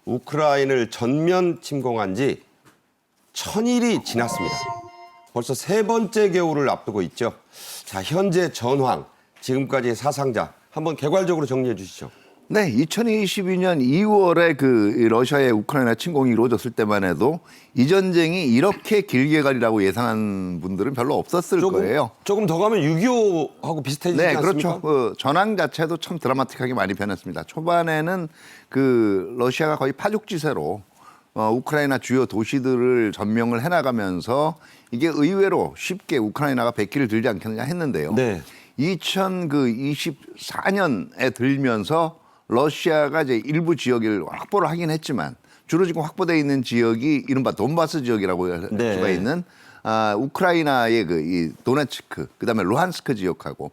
우크라이나를 전면 침공한 지 1000일이 지났습니다. 벌써 세 번째 겨울을 앞두고 있죠. 자, 현재 전황, 지금까지의 사상자 한번 개괄적으로 정리해 주시죠. 네, 2022년 2월에 그 러시아의 우크라이나 침공이 이루어졌을 때만 해도 이 전쟁이 이렇게 길게 가리라고 예상한 분들은 별로 없었을 거예요. 조금 더 가면 6.25하고 비슷해지지 네, 않습니까? 그렇죠. 그 전황 자체도 참 드라마틱하게 많이 변했습니다. 초반에는 그 러시아가 거의 파죽지세로 우크라이나 주요 도시들을 점령을 해나가면서 이게 의외로 쉽게 우크라이나가 백기를 들지 않겠느냐 했는데요. 네. 2024년에 들면서 러시아가 이제 일부 지역을 확보를 하긴 했지만 주로 지금 확보되어 있는 지역이 이른바 돈바스 지역이라고 할 네. 수가 있는 우크라이나의 이 도네츠크, 그다음에 루한스크 지역하고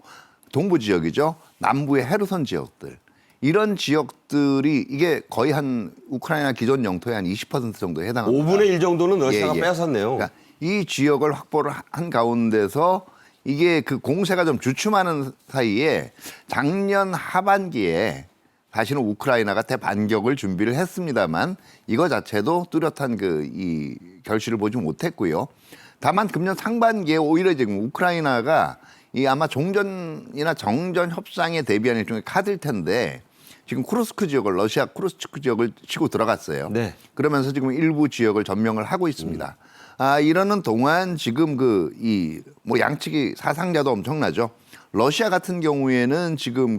동부 지역이죠. 남부의 헤르손 지역들. 이런 지역들이 이게 거의 한 우크라이나 기존 영토의 한 20% 정도에 해당합니다. 5분의 1 정도는 러시아가 예, 예. 빼앗았네요. 그러니까 이 지역을 확보를 한 가운데서 이게 그 공세가 좀 주춤하는 사이에 작년 하반기에 사실은 우크라이나가 대반격을 준비를 했습니다만 이거 자체도 뚜렷한 이 결실을 보지 못했고요. 다만 금년 상반기에 오히려 지금 우크라이나가 이 아마 종전이나 정전 협상에 대비한 일종의 카드일 텐데 지금 쿠르스크 지역을 러시아 쿠르스크 지역을 치고 들어갔어요. 네. 그러면서 지금 일부 지역을 점령을 하고 있습니다. 이러는 동안 지금 뭐 양측이 사상자도 엄청나죠. 러시아 같은 경우에는 지금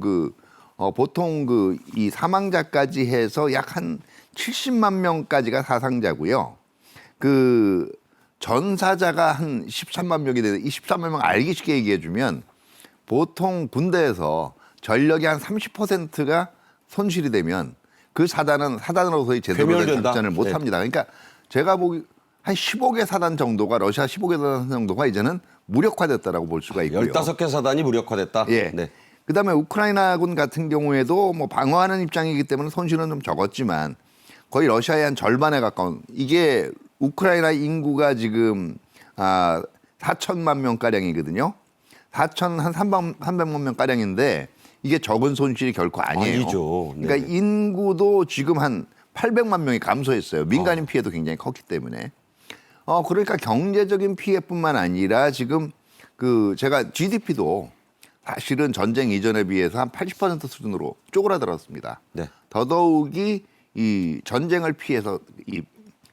보통 이 사망자까지 해서 약 한 70만 명까지가 사상자고요. 그 전사자가 한 13만 명이 되는데 이 13만 명 알기 쉽게 얘기해 주면 보통 군대에서 전력의 한 30%가 손실이 되면 그 사단으로서의 제대로 된 괴멸된다. 작전을 못 네. 합니다. 그러니까 제가 보기 한 15개 사단 정도가 러시아 15개 사단 정도가 이제는 무력화됐다라고 볼 수가 있고요. 15개 사단이 무력화됐다. 예. 네. 그다음에 우크라이나군 같은 경우에도 뭐 방어하는 입장이기 때문에 손실은 좀 적었지만 거의 러시아의 한 절반에 가까운 이게 우크라이나 인구가 지금 4천만 명 가량이거든요. 300만 명 가량인데 이게 적은 손실이 결코 아니에요. 아니죠. 네. 그러니까 인구도 지금 한 800만 명이 감소했어요. 민간인 피해도 굉장히 컸기 때문에. 그러니까 경제적인 피해뿐만 아니라 지금 제가 GDP도 사실은 전쟁 이전에 비해서 한 80% 수준으로 쪼그라들었습니다. 네. 더더욱이 이 전쟁을 피해서 이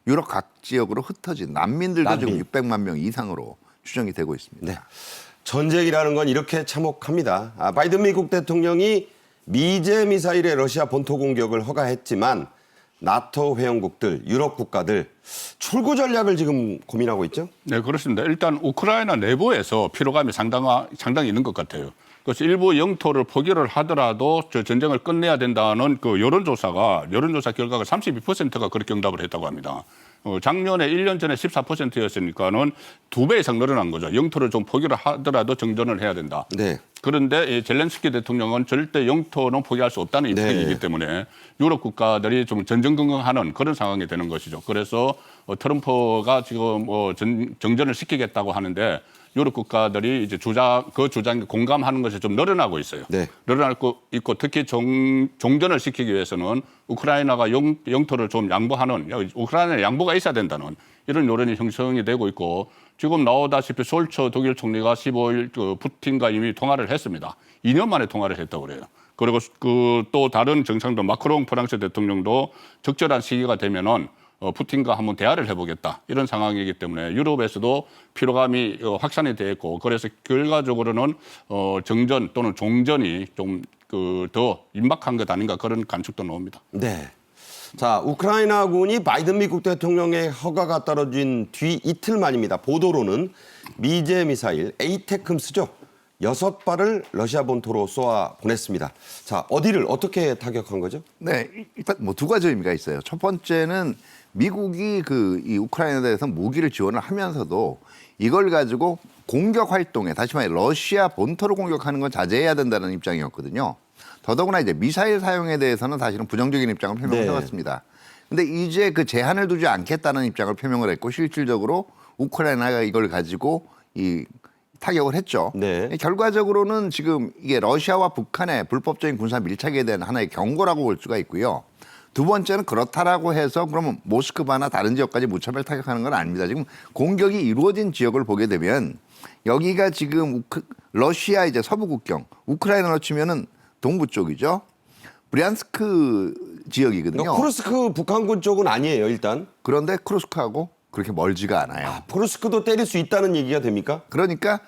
유럽 각 지역으로 흩어진 난민들도 지금 600만 명 이상으로 추정이 되고 있습니다. 네. 전쟁이라는 건 이렇게 참혹합니다. 바이든 미국 대통령이 미제 미사일의 러시아 본토 공격을 허가했지만 나토 회원국들, 유럽 국가들 출구 전략을 지금 고민하고 있죠? 네, 그렇습니다. 일단 우크라이나 내부에서 피로감이 상당히 있는 것 같아요. 그래서 일부 영토를 포기를 하더라도 저 전쟁을 끝내야 된다는 그 여론조사 결과가 32%가 그렇게 응답을 했다고 합니다. 작년에 1년 전에 14%였으니까는 2배 이상 늘어난 거죠. 영토를 좀 포기를 하더라도 정전을 해야 된다. 네. 그런데 젤렌스키 대통령은 절대 영토는 포기할 수 없다는 입장이기 때문에 유럽 국가들이 좀 전전긍긍하는 그런 상황이 되는 것이죠. 그래서 트럼프가 지금 정전을 시키겠다고 하는데 유럽 국가들이 이제 그 주장에 공감하는 것이 좀 늘어나고 있어요. 네. 늘어나고 있고 특히 종전을 시키기 위해서는 우크라이나가 영토를 좀 양보하는 우크라이나에 양보가 있어야 된다는 이런 여론이 형성이 되고 있고 지금 나오다시피 숄츠 독일 총리가 15일 푸틴과 이미 통화를 했습니다. 2년 만에 통화를 했다고 그래요. 그리고 또 다른 정상들 마크롱 프랑스 대통령도 적절한 시기가 되면은 푸틴과 한번 대화를 해보겠다 이런 상황이기 때문에 유럽에서도 피로감이 확산이 돼 있고 그래서 결과적으로는 정전 또는 종전이 좀 더 임박한 것 아닌가 그런 관측도 나옵니다. 네. 자, 우크라이나군이 바이든 미국 대통령의 허가가 떨어진 뒤 이틀 만입니다. 보도로는 미제 미사일 에이테크스죠. 6발을 러시아 본토로 쏘아 보냈습니다. 자, 어디를 어떻게 타격한 거죠? 네, 일단 뭐 두 가지 의미가 있어요. 첫 번째는 미국이 이 우크라이나에 대해서 무기를 지원을 하면서도 이걸 가지고 공격 활동에 다시 말해 러시아 본토를 공격하는 건 자제해야 된다는 입장이었거든요. 더더구나 이제 미사일 사용에 대해서는 사실은 부정적인 입장을 표명을 해왔습니다. 근데 이제 그 제한을 두지 않겠다는 입장을 표명을 했고 실질적으로 우크라이나가 이걸 가지고 타격을 했죠. 네. 결과적으로는 지금 이게 러시아와 북한의 불법적인 군사 밀착에 대한 하나의 경고라고 볼 수가 있고요. 두 번째는 그렇다라고 해서 그러면 모스크바나 다른 지역까지 무차별 타격하는 건 아닙니다. 지금 공격이 이루어진 지역을 보게 되면 여기가 지금 러시아 이제 서부 국경, 우크라이나로 치면은 동부 쪽이죠. 브리안스크 지역이거든요. 쿠르스크 북한군 쪽은 아니에요, 일단. 그런데 크루스크하고 그렇게 멀지가 않아요. 아, 쿠르스크도 때릴 수 있다는 얘기가 됩니까? 그러니까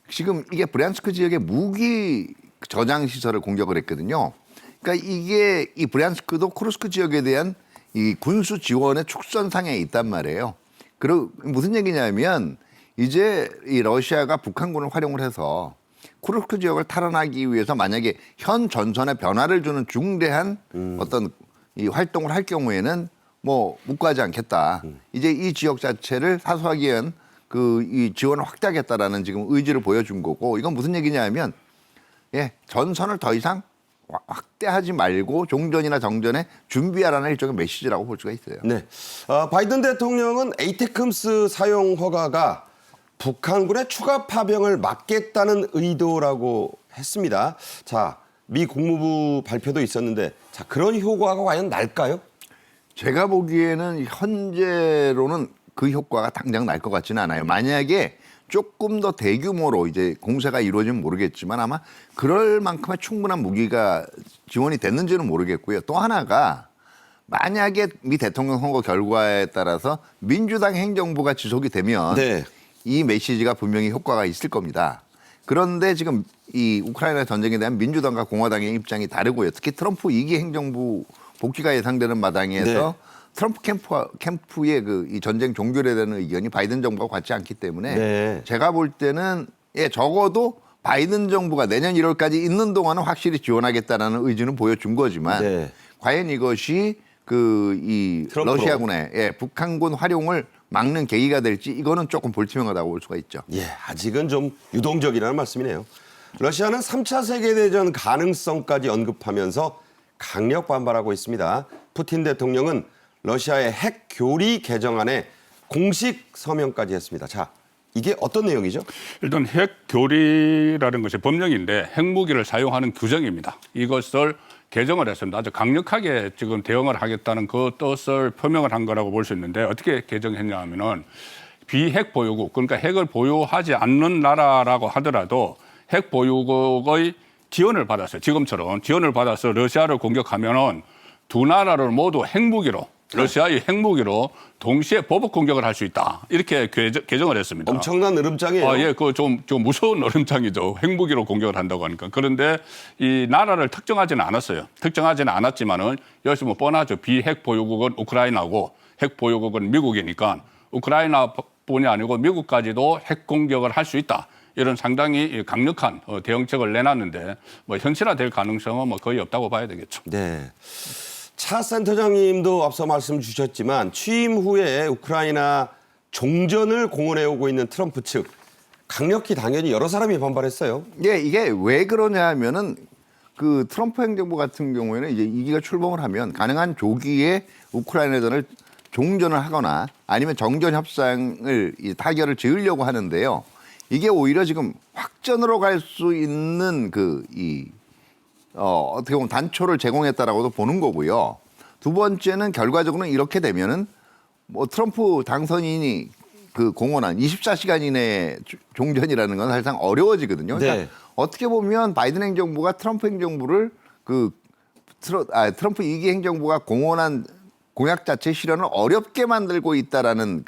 지금 이게 브리안스크 지역의 무기 저장 시설을 공격을 했거든요. 그러니까 이게 이 브리안스크도 쿠르스크 지역에 대한 이 군수 지원의 축선상에 있단 말이에요. 그리고 무슨 얘기냐면 이제 이 러시아가 북한군을 활용을 해서 쿠르스크 지역을 탈환하기 위해서 만약에 현 전선에 변화를 주는 중대한 어떤 이 활동을 할 경우에는 뭐 묵과하지 않겠다. 이제 이 지역 자체를 사수하기 위한 그 이 지원을 확대하겠다라는 지금 의지를 보여준 거고 이건 무슨 얘기냐면 예, 전선을 더 이상 확대하지 말고 종전이나 정전에 준비하라는 일종의 메시지라고 볼 수가 있어요. 네. 바이든 대통령은 에이테크럼스 사용 허가가 북한군의 추가 파병을 막겠다는 의도라고 했습니다. 자, 미 국무부 발표도 있었는데 자, 그런 효과가 과연 날까요? 제가 보기에는 현재로는 그 효과가 당장 날 것 같지는 않아요. 만약에 조금 더 대규모로 이제 공세가 이루어지면 모르겠지만 아마 그럴 만큼의 충분한 무기가 지원이 됐는지는 모르겠고요. 또 하나가 만약에 미 대통령 선거 결과에 따라서 민주당 행정부가 지속이 되면 네. 이 메시지가 분명히 효과가 있을 겁니다. 그런데 지금 이 우크라이나 전쟁에 대한 민주당과 공화당의 입장이 다르고요. 특히 트럼프 2기 행정부 복귀가 예상되는 마당에서 네. 트럼프 캠프의 그 이 전쟁 종결에 대한 의견이 바이든 정부와 같지 않기 때문에 네. 제가 볼 때는 예, 적어도 바이든 정부가 내년 1월까지 있는 동안은 확실히 지원하겠다라는 의지는 보여준 거지만 네. 과연 이것이 그 이 트럼프로. 러시아군의 예, 북한군 활용을 막는 계기가 될지 이거는 조금 불투명하다고 볼 수가 있죠. 예, 아직은 좀 유동적이라는 말씀이네요. 러시아는 3차 세계대전 가능성까지 언급하면서 강력 반발하고 있습니다. 푸틴 대통령은 러시아의 핵 교리 개정안에 공식 서명까지 했습니다. 자, 이게 어떤 내용이죠? 일단 핵 교리라는 것이 법령인데 핵무기를 사용하는 규정입니다. 이것을 개정을 했습니다. 아주 강력하게 지금 대응을 하겠다는 그 뜻을 표명을 한 거라고 볼 수 있는데 어떻게 개정했냐 하면은 비핵 보유국, 그러니까 핵을 보유하지 않는 나라라고 하더라도 핵 보유국의 지원을 받았어요. 지금처럼 지원을 받아서 러시아를 공격하면은 두 나라를 모두 핵무기로 러시아의 핵무기로 동시에 보복 공격을 할 수 있다. 이렇게 개정을 했습니다. 엄청난 으름장이에요. 예, 그 좀 무서운 얼음장이죠. 핵무기로 공격을 한다고 하니까. 그런데 이 나라를 특정하지는 않았어요. 특정하지는 않았지만은 여기서 뭐 뻔하죠. 비핵 보유국은 우크라이나고 핵 보유국은 미국이니까 우크라이나뿐이 아니고 미국까지도 핵 공격을 할 수 있다. 이런 상당히 강력한 대응책을 내놨는데 뭐 현실화될 가능성은 뭐 거의 없다고 봐야 되겠죠. 네. 차 센터장님도 앞서 말씀 주셨지만 취임 후에 우크라이나 종전을 공언해 오고 있는 트럼프 측 강력히 당연히 여러 사람이 반발했어요. 예, 이게 왜 그러냐 하면은 그 트럼프 행정부 같은 경우에는 이제 2기가 출범을 하면 가능한 조기에 우크라이나전을 종전을 하거나 아니면 정전 협상을 타결을 지으려고 하는데요. 이게 오히려 지금 확전으로 갈 수 있는 어떻게 보면 단초를 제공했다라고도 보는 거고요. 두 번째는 결과적으로는 이렇게 되면은 뭐 트럼프 당선인이 그 공언한 24시간 이내에 종전이라는 건 사실상 어려워지거든요. 그러니까 네. 어떻게 보면 바이든 행정부가 트럼프 행정부를 트럼프 2기 행정부가 공언한 공약 자체 실현을 어렵게 만들고 있다라는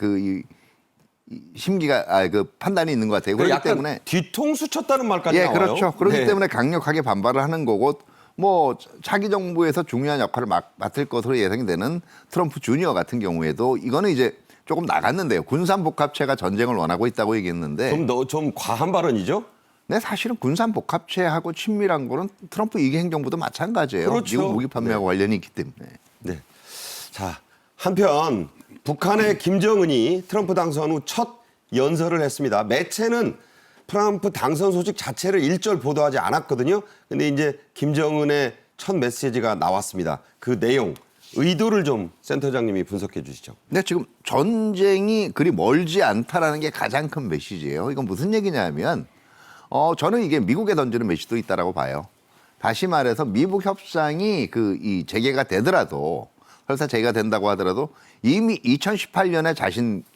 심기가 그 판단이 있는 것 같아요. 그렇기 약간 때문에 뒤통수 쳤다는 말까지 예, 나와요. 그렇죠. 그렇기 네. 때문에 강력하게 반발을 하는 거고 뭐 차기 정부에서 중요한 역할을 맡을 것으로 예상이 되는 트럼프 주니어 같은 경우에도 이거는 이제 조금 나갔는데요. 군산복합체가 전쟁을 원하고 있다고 얘기했는데 좀 과한 발언이죠? 네, 사실은 군산복합체하고 친밀한 거는 트럼프 2기 행정부도 마찬가지예요. 그렇죠. 미국 무기 판매하고 관련이 있기 때문에. 네. 자, 한편 북한의 김정은이 트럼프 당선 후 첫 연설을 했습니다. 매체는 트럼프 당선 소식 자체를 일절 보도하지 않았거든요. 근데 이제 김정은의 첫 메시지가 나왔습니다. 그 내용, 의도를 좀 센터장님이 분석해 주시죠. 네, 지금 전쟁이 그리 멀지 않다라는 게 가장 큰 메시지예요. 이건 무슨 얘기냐면 저는 이게 미국에 던지는 메시지도 있다라고 봐요. 다시 말해서 미북 협상이 이 재개가 되더라도 설사 제의가 된다고 하더라도 이미 2018년에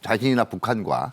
자신이나 북한과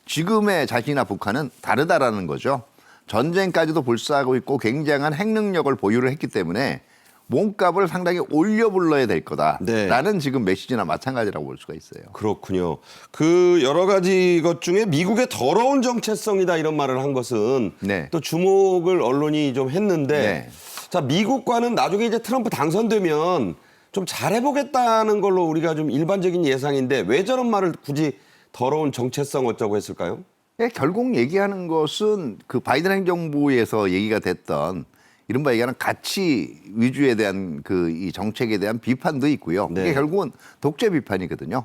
지금의 자신이나 북한은 다르다라는 거죠. 전쟁까지도 불사하고 있고 굉장한 핵 능력을 보유를 했기 때문에 몸값을 상당히 올려 불러야 될 거다라는 네. 지금 메시지나 마찬가지라고 볼 수가 있어요. 그렇군요. 그 여러 가지 것 중에 미국의 더러운 정체성이다 이런 말을 한 것은 네. 또 주목을 언론이 좀 했는데 네. 자 미국과는 나중에 이제 트럼프 당선되면 좀 잘해보겠다는 걸로 우리가 좀 일반적인 예상인데 왜 저런 말을 굳이 더러운 정체성 어쩌고 했을까요? 예, 결국 얘기하는 것은 그 바이든 행정부에서 얘기가 됐던 이른바 얘기하는 가치 위주에 대한 그 이 정책에 대한 비판도 있고요. 네. 이게 결국은 독재 비판이거든요.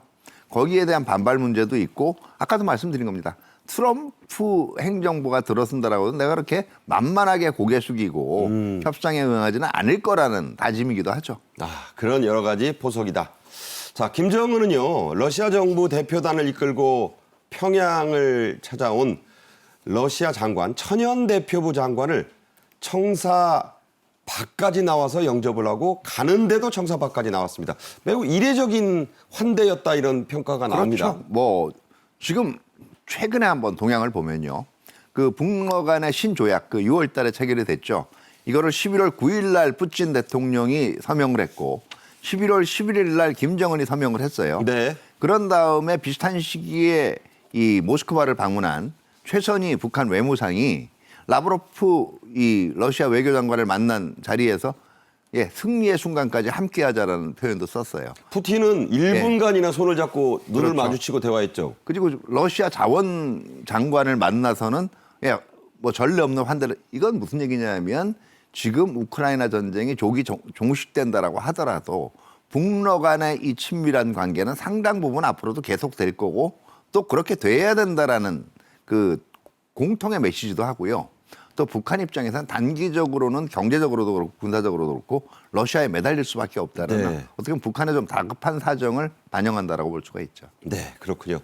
거기에 대한 반발 문제도 있고 아까도 말씀드린 겁니다. 트럼프 행정부가 들어선다라고 해도 내가 그렇게 만만하게 고개 숙이고 협상에 응하지는 않을 거라는 다짐이기도 하죠. 아, 그런 여러 가지 포석이다. 자, 김정은은요, 러시아 정부 대표단을 이끌고 평양을 찾아온 러시아 장관, 천연 대표부 장관을 청사 밖까지 나와서 영접을 하고 가는데도 청사 밖까지 나왔습니다. 매우 이례적인 환대였다 이런 평가가 나옵니다. 그렇죠. 뭐 지금 최근에 한번 동향을 보면요. 그 북러 간의 신조약 그 6월 달에 체결이 됐죠. 이거를 11월 9일 날 푸틴 대통령이 서명을 했고 11월 11일 날 김정은이 서명을 했어요. 네. 그런 다음에 비슷한 시기에 이 모스크바를 방문한 최선희 북한 외무상이 라브로프 이 러시아 외교장관을 만난 자리에서 예, 승리의 순간까지 함께하자라는 표현도 썼어요. 푸틴은 1분간이나 손을 잡고 눈을 그렇죠. 마주치고 대화했죠. 그리고 러시아 자원 장관을 만나서는 예, 뭐 전례 없는 환대를 이건 무슨 얘기냐면 지금 우크라이나 전쟁이 조기 종식된다라고 하더라도 북러 간의 이 친밀한 관계는 상당 부분 앞으로도 계속될 거고 또 그렇게 돼야 된다라는 그 공통의 메시지도 하고요. 또 북한 입장에서는 단기적으로는 경제적으로도 그렇고 군사적으로도 그렇고 러시아에 매달릴 수밖에 없다는 네. 어떻게 보면 북한의 좀 다급한 사정을 반영한다라고 볼 수가 있죠. 네, 그렇군요.